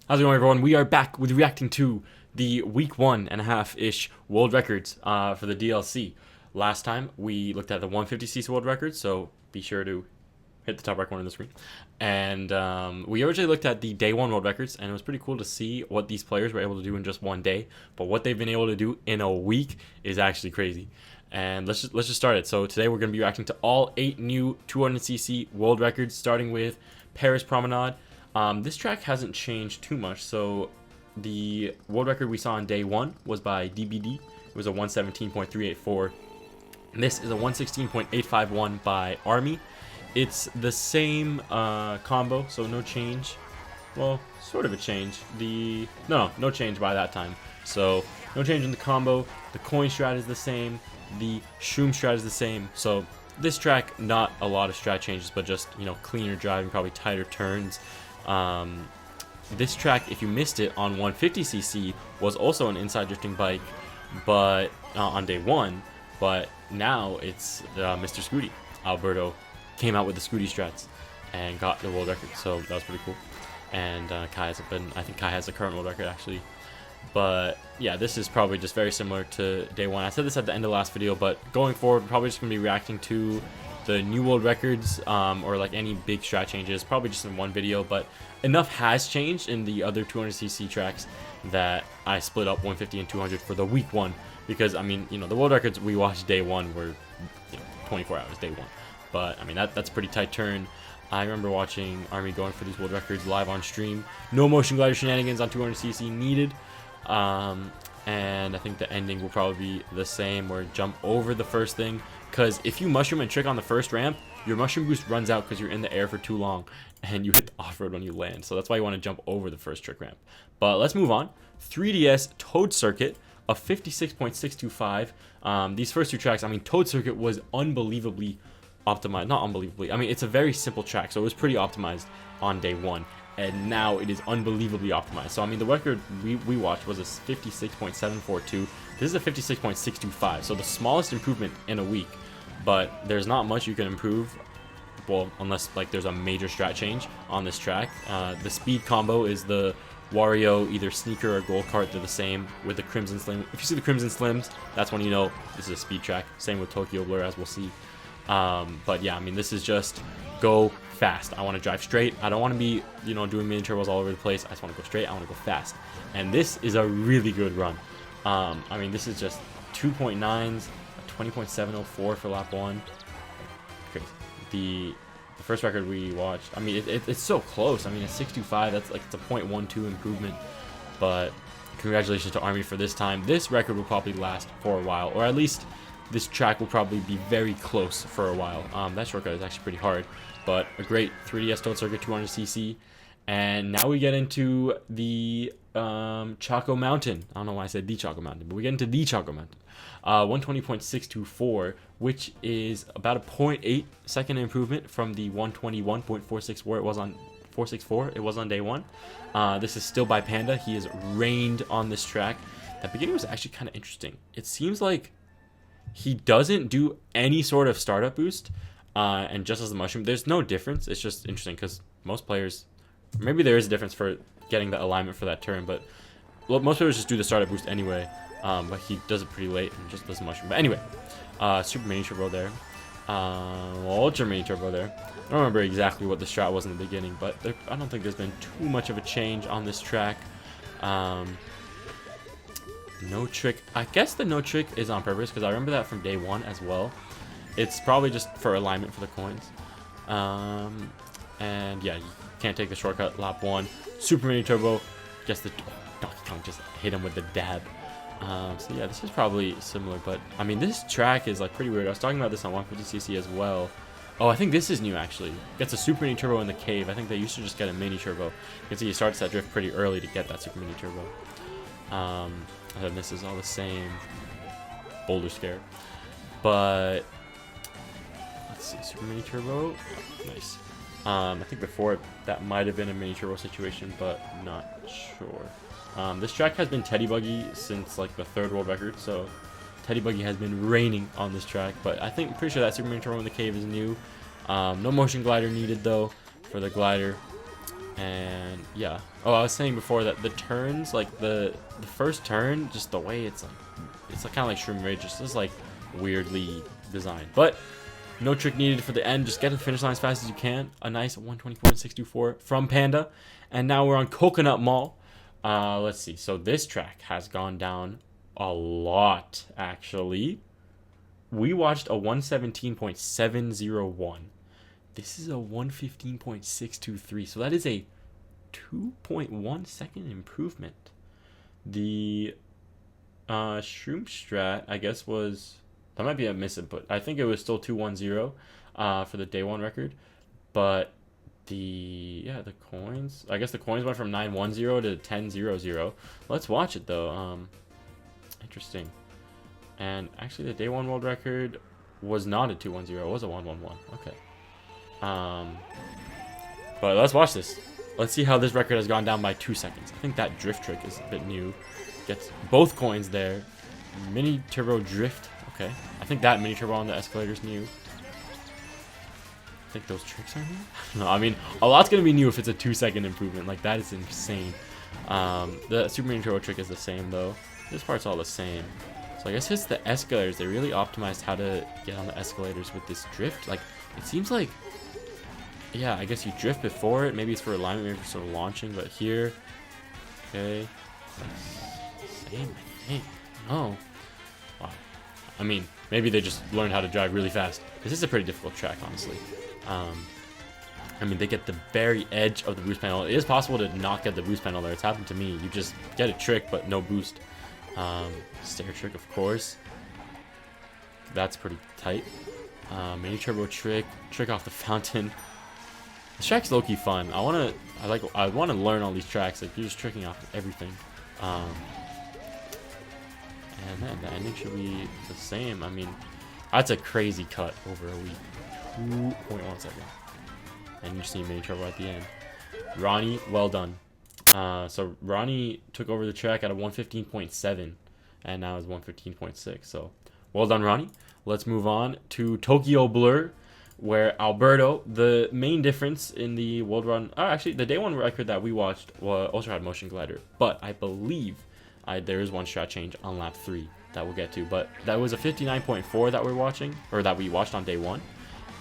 How's it going, everyone? We are back with reacting to the week 1.5-ish world records for the DLC. Last time we looked at the 150cc world records, so be sure to hit the top right corner of the screen. And we originally looked at the day 1 world records, and it was pretty cool to see what these players were able to do in just one day. But what they've been able to do in a week is actually crazy. And let's just start it. So today we're going to be reacting to all 8 new 200cc world records, starting with Paris Promenade. This track hasn't changed too much. So the world record we saw on day 1 was by DBD. It was a 117.384. This is a 116.851 by Army. It's the same combo, so no change. Well, sort of a change. No change by that time. So no change in the combo. The coin strat is the same. The Shroom strat is the same. So this track, not a lot of strat changes, but just, you know, cleaner driving, probably tighter turns. This track, if you missed it, on 150cc was also an inside drifting bike, but on day 1. But now it's Mr. Scooty. Alberto came out with the Scooty strats and got the world record, so that was pretty cool. And I think Kai has the current world record actually. But yeah, this is probably just very similar to day 1. I said this at the end of the last video, but going forward, we're probably just going to be reacting to the new world records or like any big strat changes, probably just in one video. But enough has changed in the other 200cc tracks that I split up 150 and 200 for the week 1, because I mean, you know, the world records we watched day 1 were, you know, 24 hours day 1. But I mean, that's a pretty tight turn. I remember watching Army going for these world records live on stream. No motion glider shenanigans on 200cc needed. And I think the ending will probably be the same, where jump over the first thing, because if you mushroom and trick on the first ramp, your mushroom boost runs out because you're in the air for too long and you hit the off-road when you land. So that's why you want to jump over the first trick ramp. But let's move on. 3DS Toad Circuit of 56.625. These first two tracks, I mean, Toad Circuit was unbelievably optimized. Not unbelievably, I mean, it's a very simple track, so it was pretty optimized on day 1. And now it is unbelievably optimized. So I mean, the record we watched was a 56.742. This is a 56.625. So the smallest improvement in a week. But there's not much you can improve, well, unless like there's a major strat change on this track. The speed combo is the Wario either sneaker or gold cart. They're the same with the Crimson Slim. If you see the Crimson Slims, that's when you know this is a speed track. Same with Tokyo Blur, as we'll see. But yeah, I mean, this is just go fast. I want to drive straight. I don't want to be, you know, doing mini turbos all over the place. I just want to go straight. I want to go fast. And this is a really good run. I mean, this is just 2.9s, 20.704 for lap 1. Crazy. The first record we watched, I mean, it's so close. I mean, it's 625. That's like, it's a 0.12 improvement. But congratulations to Army for this time. This record will probably last for a while, or at least this track will probably be very close for a while. That shortcut is actually pretty hard, but a great 3DS Toad Circuit 200cc. And now we get into the Choco Mountain. I don't know why I said the Choco Mountain, but we get into the Choco Mountain. 120.624, which is about a 0.8 second improvement from the 121.464 it was on 464 it was on day 1. This is still by Panda. He is reigned on this track. That beginning was actually kind of interesting. It seems like he doesn't do any sort of startup boost, and just as the mushroom, there's no difference. It's just interesting because most players, maybe there is a difference for getting the alignment for that turn, but most players just do the startup boost anyway. But he does it pretty late and just does the mushroom. But anyway, super mini turbo there, ultra mini turbo there. I don't remember exactly what the strat was in the beginning, but I don't think there's been too much of a change on this track. No trick. I guess the no trick is on purpose, because I remember that from day 1 as well. It's probably just for alignment for the coins. And yeah, you can't take the shortcut lap 1. Super mini turbo. Guess the Donkey Kong just hit him with the dab. So yeah, this is probably similar, but I mean, this track is like pretty weird. I was talking about this on 150cc as well. Oh, I think this is new actually. Gets a super mini turbo in the cave. I think they used to just get a mini turbo. You can see he starts that drift pretty early to get that super mini turbo. And then this is all the same boulder scare, but let's see, super mini turbo, nice. I think before that might have been a mini turbo situation, but not sure. This track has been Teddy Buggy since like the 3rd world record, so Teddy Buggy has been reigning on this track. But I think, pretty sure that super mini turbo in the cave is new. No motion glider needed though for the glider. And yeah. Oh, I was saying before that the turns, like the first turn, just the way it's like kind of like Shroom Ridge, just like weirdly designed. But no trick needed for the end. Just get to the finish line as fast as you can. A nice 124.624 from Panda. And now we're on Coconut Mall. Let's see. So this track has gone down a lot, actually. We watched a 117.701. This is a 115.623. So that is a 2.1 second improvement. The Shroom Strat, I guess, that might be a misinput. I think it was still 210 for the day one record. But the coins, I guess the coins went from 910 to 1000. Let's watch it though. Interesting. And actually the day one world record was not a 210, it was a 111. Okay. But let's watch this. Let's see how this record has gone down by 2 seconds. I think that drift trick is a bit new. Gets both coins there. Mini turbo drift. Okay. I think that mini turbo on the escalator is new. I think those tricks are new. No, I mean, a lot's gonna be new if it's a 2 second improvement. Like, that is insane. The super mini turbo trick is the same though. This part's all the same. So I guess it's the escalators. They really optimized how to get on the escalators with this drift. Like, it seems like, yeah, I guess you drift before it. Maybe it's for alignment, maybe it's for launching. But here, okay, same, I think. Oh, wow. I mean, maybe they just learned how to drive really fast. This is a pretty difficult track, honestly. I mean, they get the very edge of the boost panel. It is possible to not get the boost panel there. It's happened to me. You just get a trick, but no boost. Stair trick, of course. That's pretty tight. Mini turbo trick off the fountain. This track's low-key fun. I wanna learn all these tracks. Like, you're just tricking off everything. And then the ending should be the same. I mean, that's a crazy cut over a week. 2.1 seconds. And you see mini turbo at the end. Ronnie, well done. So Ronnie took over the track at a 115.7 and now is 115.6. So well done, Ronnie. Let's move on to Tokyo Blur, where Alberto, the main difference in the world run, actually the day one record that we watched also had motion glider, but I believe there is one strat change on lap 3 that we'll get to, but that was a 59.4 that we're watching, or that we watched on day one.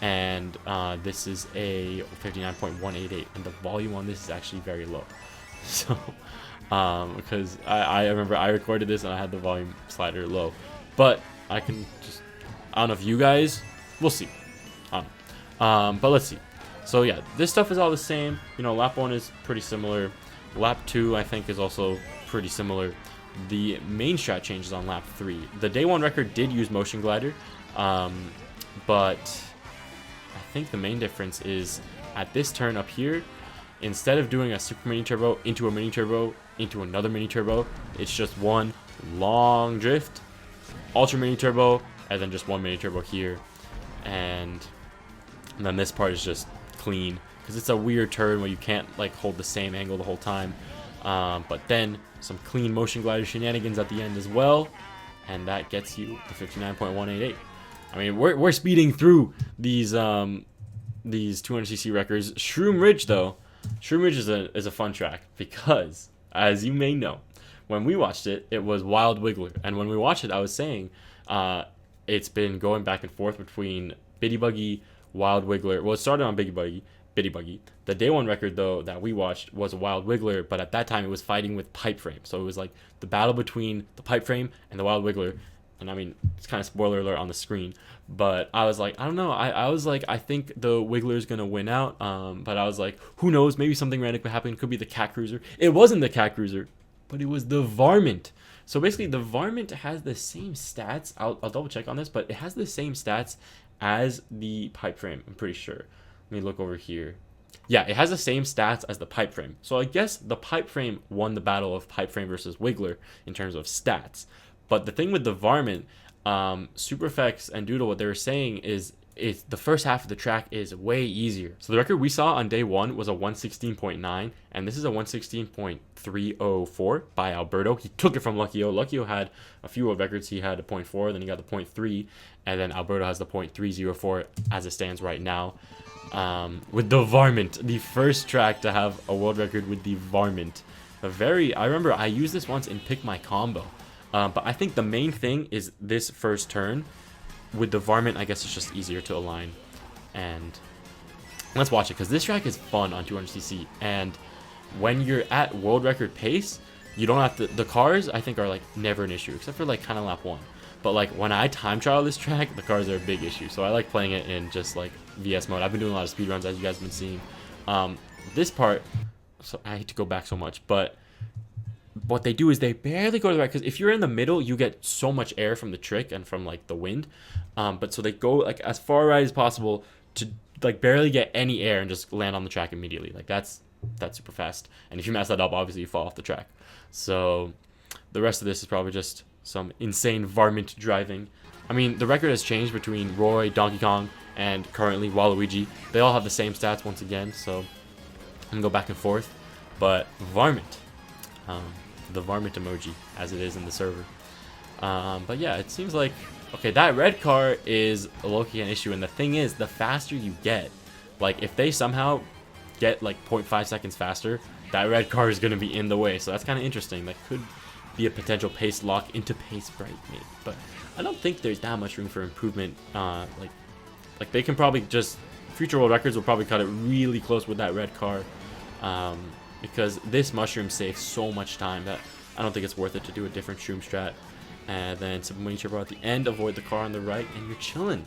And this is a 59.188, and the volume on this is actually very low. So, because I remember I recorded this and I had the volume slider low, but I don't know if you guys, we'll see. But let's see. So yeah, this stuff is all the same. You know, lap 1 is pretty similar. Lap 2, I think, is also pretty similar. The main strat changes on lap 3. The day 1 record did use motion glider, but I think the main difference is at this turn up here, instead of doing a super mini turbo into a mini turbo into another mini turbo, it's just one long drift, ultra mini turbo, and then just one mini turbo here. And then this part is just clean because it's a weird turn where you can't like hold the same angle the whole time. But then some clean motion glider shenanigans at the end as well, and that gets you the 59.188. I mean, we're speeding through these 200cc records. Shroom Ridge though, Shroom Ridge is a fun track because, as you may know, when we watched it, it was Wild Wiggler, and when we watched it, I was saying it's been going back and forth between Bitty Buggy, Wild Wiggler. Well, it started on Bitty Buggy. The day one record though that we watched was a Wild Wiggler, but at that time it was fighting with Pipe Frame, so it was like the battle between the Pipe Frame and the Wild Wiggler. And I mean, it's kind of spoiler alert on the screen, but I was like, I don't know. I was like, I think the Wiggler is going to win out. But I was like, who knows? Maybe something random could happen. It could be the Cat Cruiser. It wasn't the Cat Cruiser, but it was the Varmint. So basically, the Varmint has the same stats. I'll double check on this, but it has the same stats as the Pipe Frame, I'm pretty sure. Let me look over here. Yeah, it has the same stats as the Pipe Frame. So I guess the Pipe Frame won the battle of Pipe Frame versus Wiggler in terms of stats. But the thing with the Varmint, Superfex and Doodle, what they were saying is the first half of the track is way easier. So the record we saw on day 1 was a 116.9, and this is a 116.304 by Alberto. He took it from Lucky O. Lucky O had a few world records. He had a 0.4, then he got the 0.3, and then Alberto has the 0.304 as it stands right now. with the varmint, the first track to have a world record with the varmint. I remember I used this once in Pick My Combo, but I think the main thing is this first turn. With the varmint, I guess it's just easier to align. And let's watch it, because this track is fun on 200cc, and when you're at world record pace, you don't have to, the cars I think are like never an issue, except for like kind of lap 1. But like when I time trial this track, the cars are a big issue, so I like playing it in just like VS mode. I've been doing a lot of speed runs, as you guys have been seeing. This part, so I hate to go back so much, but what they do is they barely go to the right, because if you're in the middle, you get so much air from the trick and from like the wind. But so they go like as far right as possible to like barely get any air and just land on the track immediately. Like that's super fast. And if you mess that up, obviously you fall off the track. So the rest of this is probably just some insane varmint driving. I mean, the record has changed between Roy, Donkey Kong, and currently Waluigi. They all have the same stats once again, so I'm gonna go back and forth. But varmint. The varmint emoji, as it is in the server. But yeah, it seems like, okay, that red car is a low-key an issue, and the thing is, the faster you get, like if they somehow get like 0.5 seconds faster, that red car is going to be in the way. So that's kind of interesting. That could be a potential pace lock into pace break, maybe. But I don't think there's that much room for improvement. Like they can probably just, future world records will probably cut it really close with that red car. Because this mushroom saves so much time that I don't think it's worth it to do a different shroom strat. And then Super Mini Turbo at the end, avoid the car on the right, and you're chilling.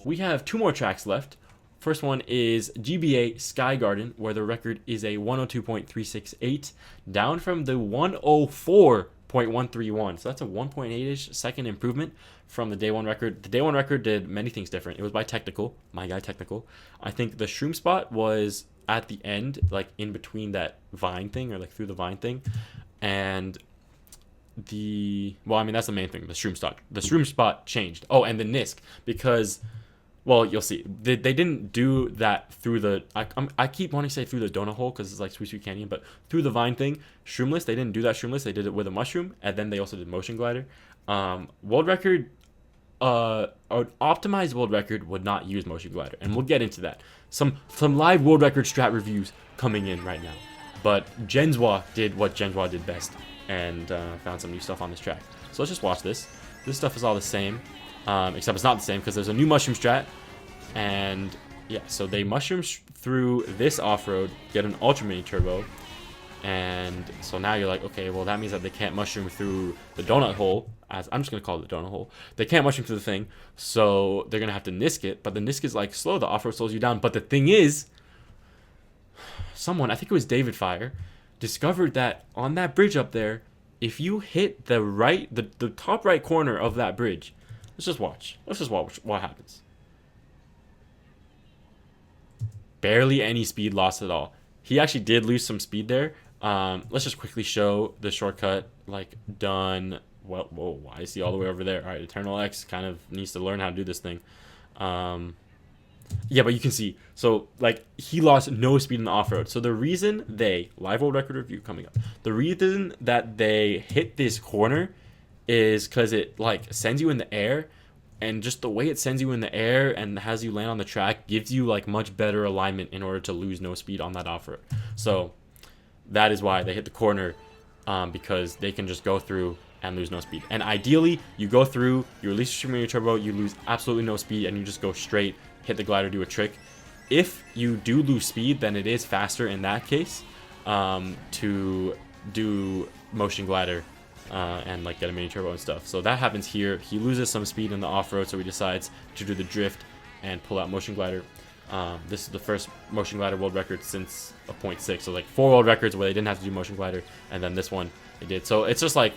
We have 2 more tracks left. First one is GBA Sky Garden, where the record is a 102.368, down from the 104.131. So that's a 1.8-ish second improvement from the day 1 record. The day 1 record did many things different. It was by Technical, my guy Technical. I think the shroom spot was at the end, like in between that vine thing, or like through the vine thing, and well, I mean that's the main thing. The shroom spot changed. Oh, and the Nisk, because, well, you'll see, they didn't do that through the, I keep wanting to say through the donut hole because it's like Sweet Sweet Canyon, but through the vine thing, shroomless, they didn't do that shroomless. They did it with a mushroom, and then they also did motion glider. World record, an optimized world record would not use motion glider, and we'll get into that. Some live world record strat reviews coming in right now, but Genswa did what Genswa did best, and found some new stuff on this track. So let's just watch this. This stuff is all the same, except it's not the same because there's a new mushroom strat, and yeah, so they mushroom through this off-road, get an ultra mini turbo, and so now you're like, okay, well that means that they can't mushroom through the donut hole, as I'm just gonna call it the donut hole. They can't mushroom through the thing, so they're gonna have to Nisk it, but the Nisk is like slow, the off-road slows you down. But the thing is, someone, I think it was David Fire, discovered that on that bridge up there, if you hit the top right corner of that bridge, let's just watch what happens. Barely any speed loss at all. He actually did lose some speed there. Let's just quickly show the shortcut, like, done. Well, whoa, why is he all the way over there? All right, Eternal X kind of needs to learn how to do this thing. Yeah, but you can see, so like he lost no speed in the off-road. So the reason live world record review coming up, the reason that they hit this corner is because it like sends you in the air, and just the way it sends you in the air and has you land on the track gives you like much better alignment in order to lose no speed on that off-road. So that is why they hit the corner, because they can just go through and lose no speed. And ideally, you go through, you release your turbo, you lose absolutely no speed, and you just go straight, hit the glider, do a trick. If you do lose speed, then it is faster in that case to do motion glider and like get a mini turbo and stuff. So that happens here. He loses some speed in the off-road, so he decides to do the drift and pull out motion glider. This is the first motion glider world record since a 0.6. So like 4 world records where they didn't have to do motion glider, and then this one they did. So it's just like,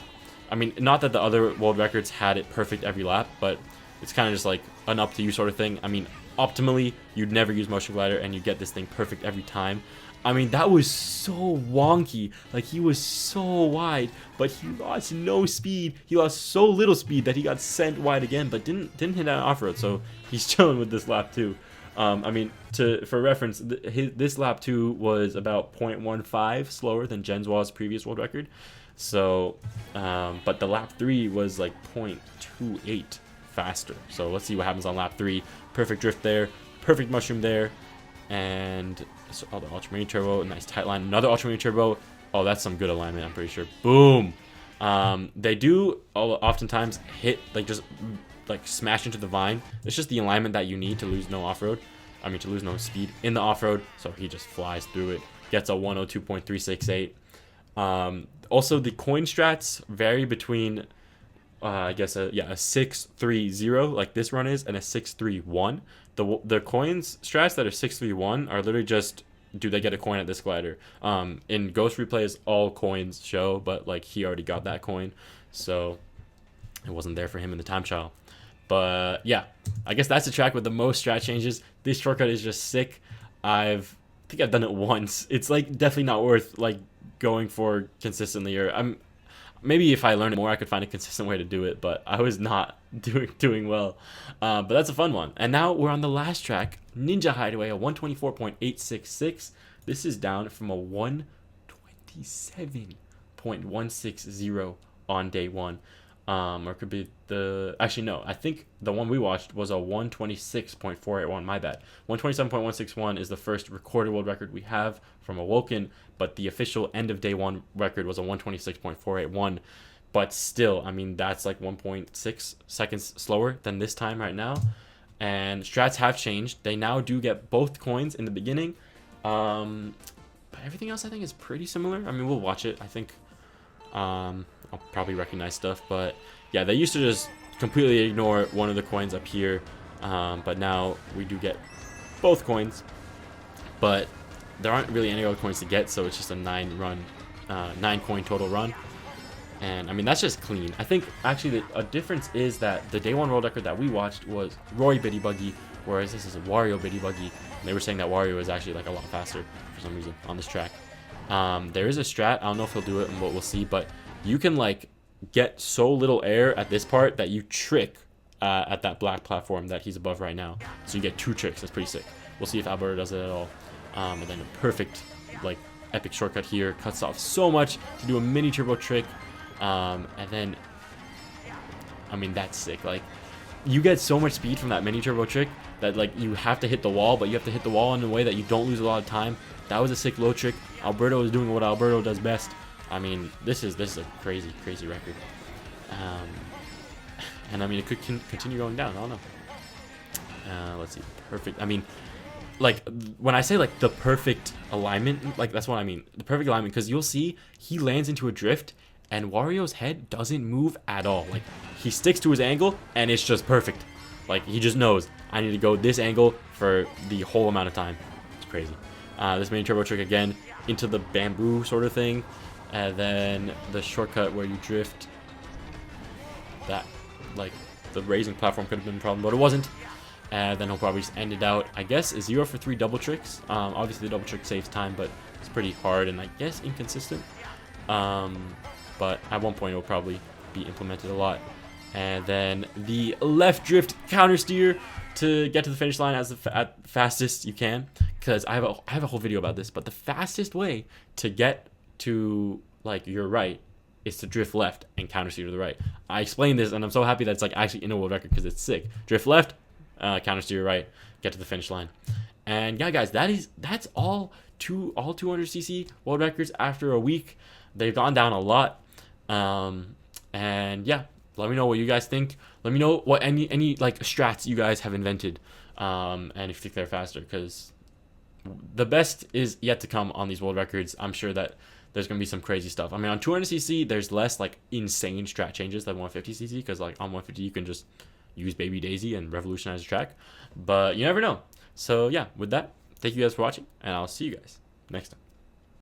I mean, not that the other world records had it perfect every lap, but it's kind of just like an up to you sort of thing. I mean, optimally, you'd never use motion glider and you get this thing perfect every time. I mean, that was so wonky. Like, he was so wide, but he lost no speed. He lost so little speed that he got sent wide again, but didn't hit that off-road. So he's chilling with this lap too. I mean, for reference, this lap 2 was about 0.15 slower than Genswa's previous world record. So, but the lap 3 was like 0.28 faster. So let's see what happens on lap 3. Perfect drift there, perfect mushroom there, And so, oh, the Ultramarine Turbo, nice tight line. Another Ultramarine Turbo. Oh, that's some good alignment, I'm pretty sure. Boom. They do oftentimes hit, like, just like smash into the vine. It's just the alignment that you need to lose no off-road. I mean, to lose no speed in the off-road. So he just flies through it. Gets a 102.368. Also, the coin strats vary between, I guess, a 6-3-0, like this run is, and a 6-3-1. The coins strats that are 6-3-1 are literally just, do they get a coin at this glider? In Ghost Replays, all coins show, but like he already got that coin, so it wasn't there for him in the time trial. But yeah, I guess that's the track with the most strat changes. This shortcut is just sick. I think I've done it once. It's like definitely not worth like going for consistently, or maybe if I learned it more I could find a consistent way to do it, but I was not doing well. But that's a fun one. And now we're on the last track, Ninja Hideaway, a 124.866. This is down from a 127.160 on day one. Or it could be actually no, I think the one we watched was a 126.481, my bad. 127.161 is the first recorded world record we have from Awoken, but the official end of day one record was a 126.481. But still, I mean, that's like 1.6 seconds slower than this time right now. And strats have changed. They now do get both coins in the beginning. But everything else I think is pretty similar. I mean, we'll watch it. I think I'll probably recognize stuff, but yeah, they used to just completely ignore one of the coins up here, but now we do get both coins, but there aren't really any other coins to get, so it's just a 9 coin total run. And I mean, that's just clean. I think actually a difference is that the day one world record that we watched was Roy Biddy Buggy, whereas this is a Wario Biddy Buggy. And they were saying that Wario is actually like a lot faster for some reason on this track. There is a strat, I don't know if he'll do it and what we'll see, but you can like get so little air at this part that you trick at that black platform that he's above right now. So you get 2 tricks. That's pretty sick. We'll see if Alberto does it at all. And then a perfect like epic shortcut here, cuts off so much to do a mini turbo trick. And then I mean, that's sick. Like, you get so much speed from that mini turbo trick that like you have to hit the wall, but you have to hit the wall in a way that you don't lose a lot of time. That was a sick low trick. Alberto is doing what Alberto does best. I mean, this is a crazy record. And I mean, it could continue going down. I don't know. Let's see. Perfect. I mean, like when I say like the perfect alignment, like that's what I mean. The perfect alignment, because you'll see he lands into a drift and Wario's head doesn't move at all. Like he sticks to his angle and it's just perfect. Like he just knows I need to go this angle for the whole amount of time. It's crazy. This mini turbo trick again into the bamboo sort of thing. And then the shortcut where you drift, that like the raising platform could have been a problem, but it wasn't. And then he'll probably just end it out, I guess, 0 for 3 double tricks. Obviously the double trick saves time, but it's pretty hard and I guess inconsistent. But at one point it will probably be implemented a lot. And then the left drift counter steer to get to the finish line as the fastest you can, because I have a whole video about this. But the fastest way to get to like your right is to drift left and counter steer to the right. I explained this and I'm so happy that it's like actually in a world record because it's sick. Drift left, counter steer right, get to the finish line. And yeah, guys, that's all 200cc world records after a week. They've gone down a lot. And yeah, let me know what you guys think. Let me know what any like strats you guys have invented, and if you think they're faster, because the best is yet to come on these world records. I'm sure that there's gonna be some crazy stuff. I mean, on 200cc there's less like insane strat changes than 150cc, because like on 150 you can just use Baby Daisy and revolutionize the track, but you never know. So yeah, with that, thank you guys for watching, and I'll see you guys next time.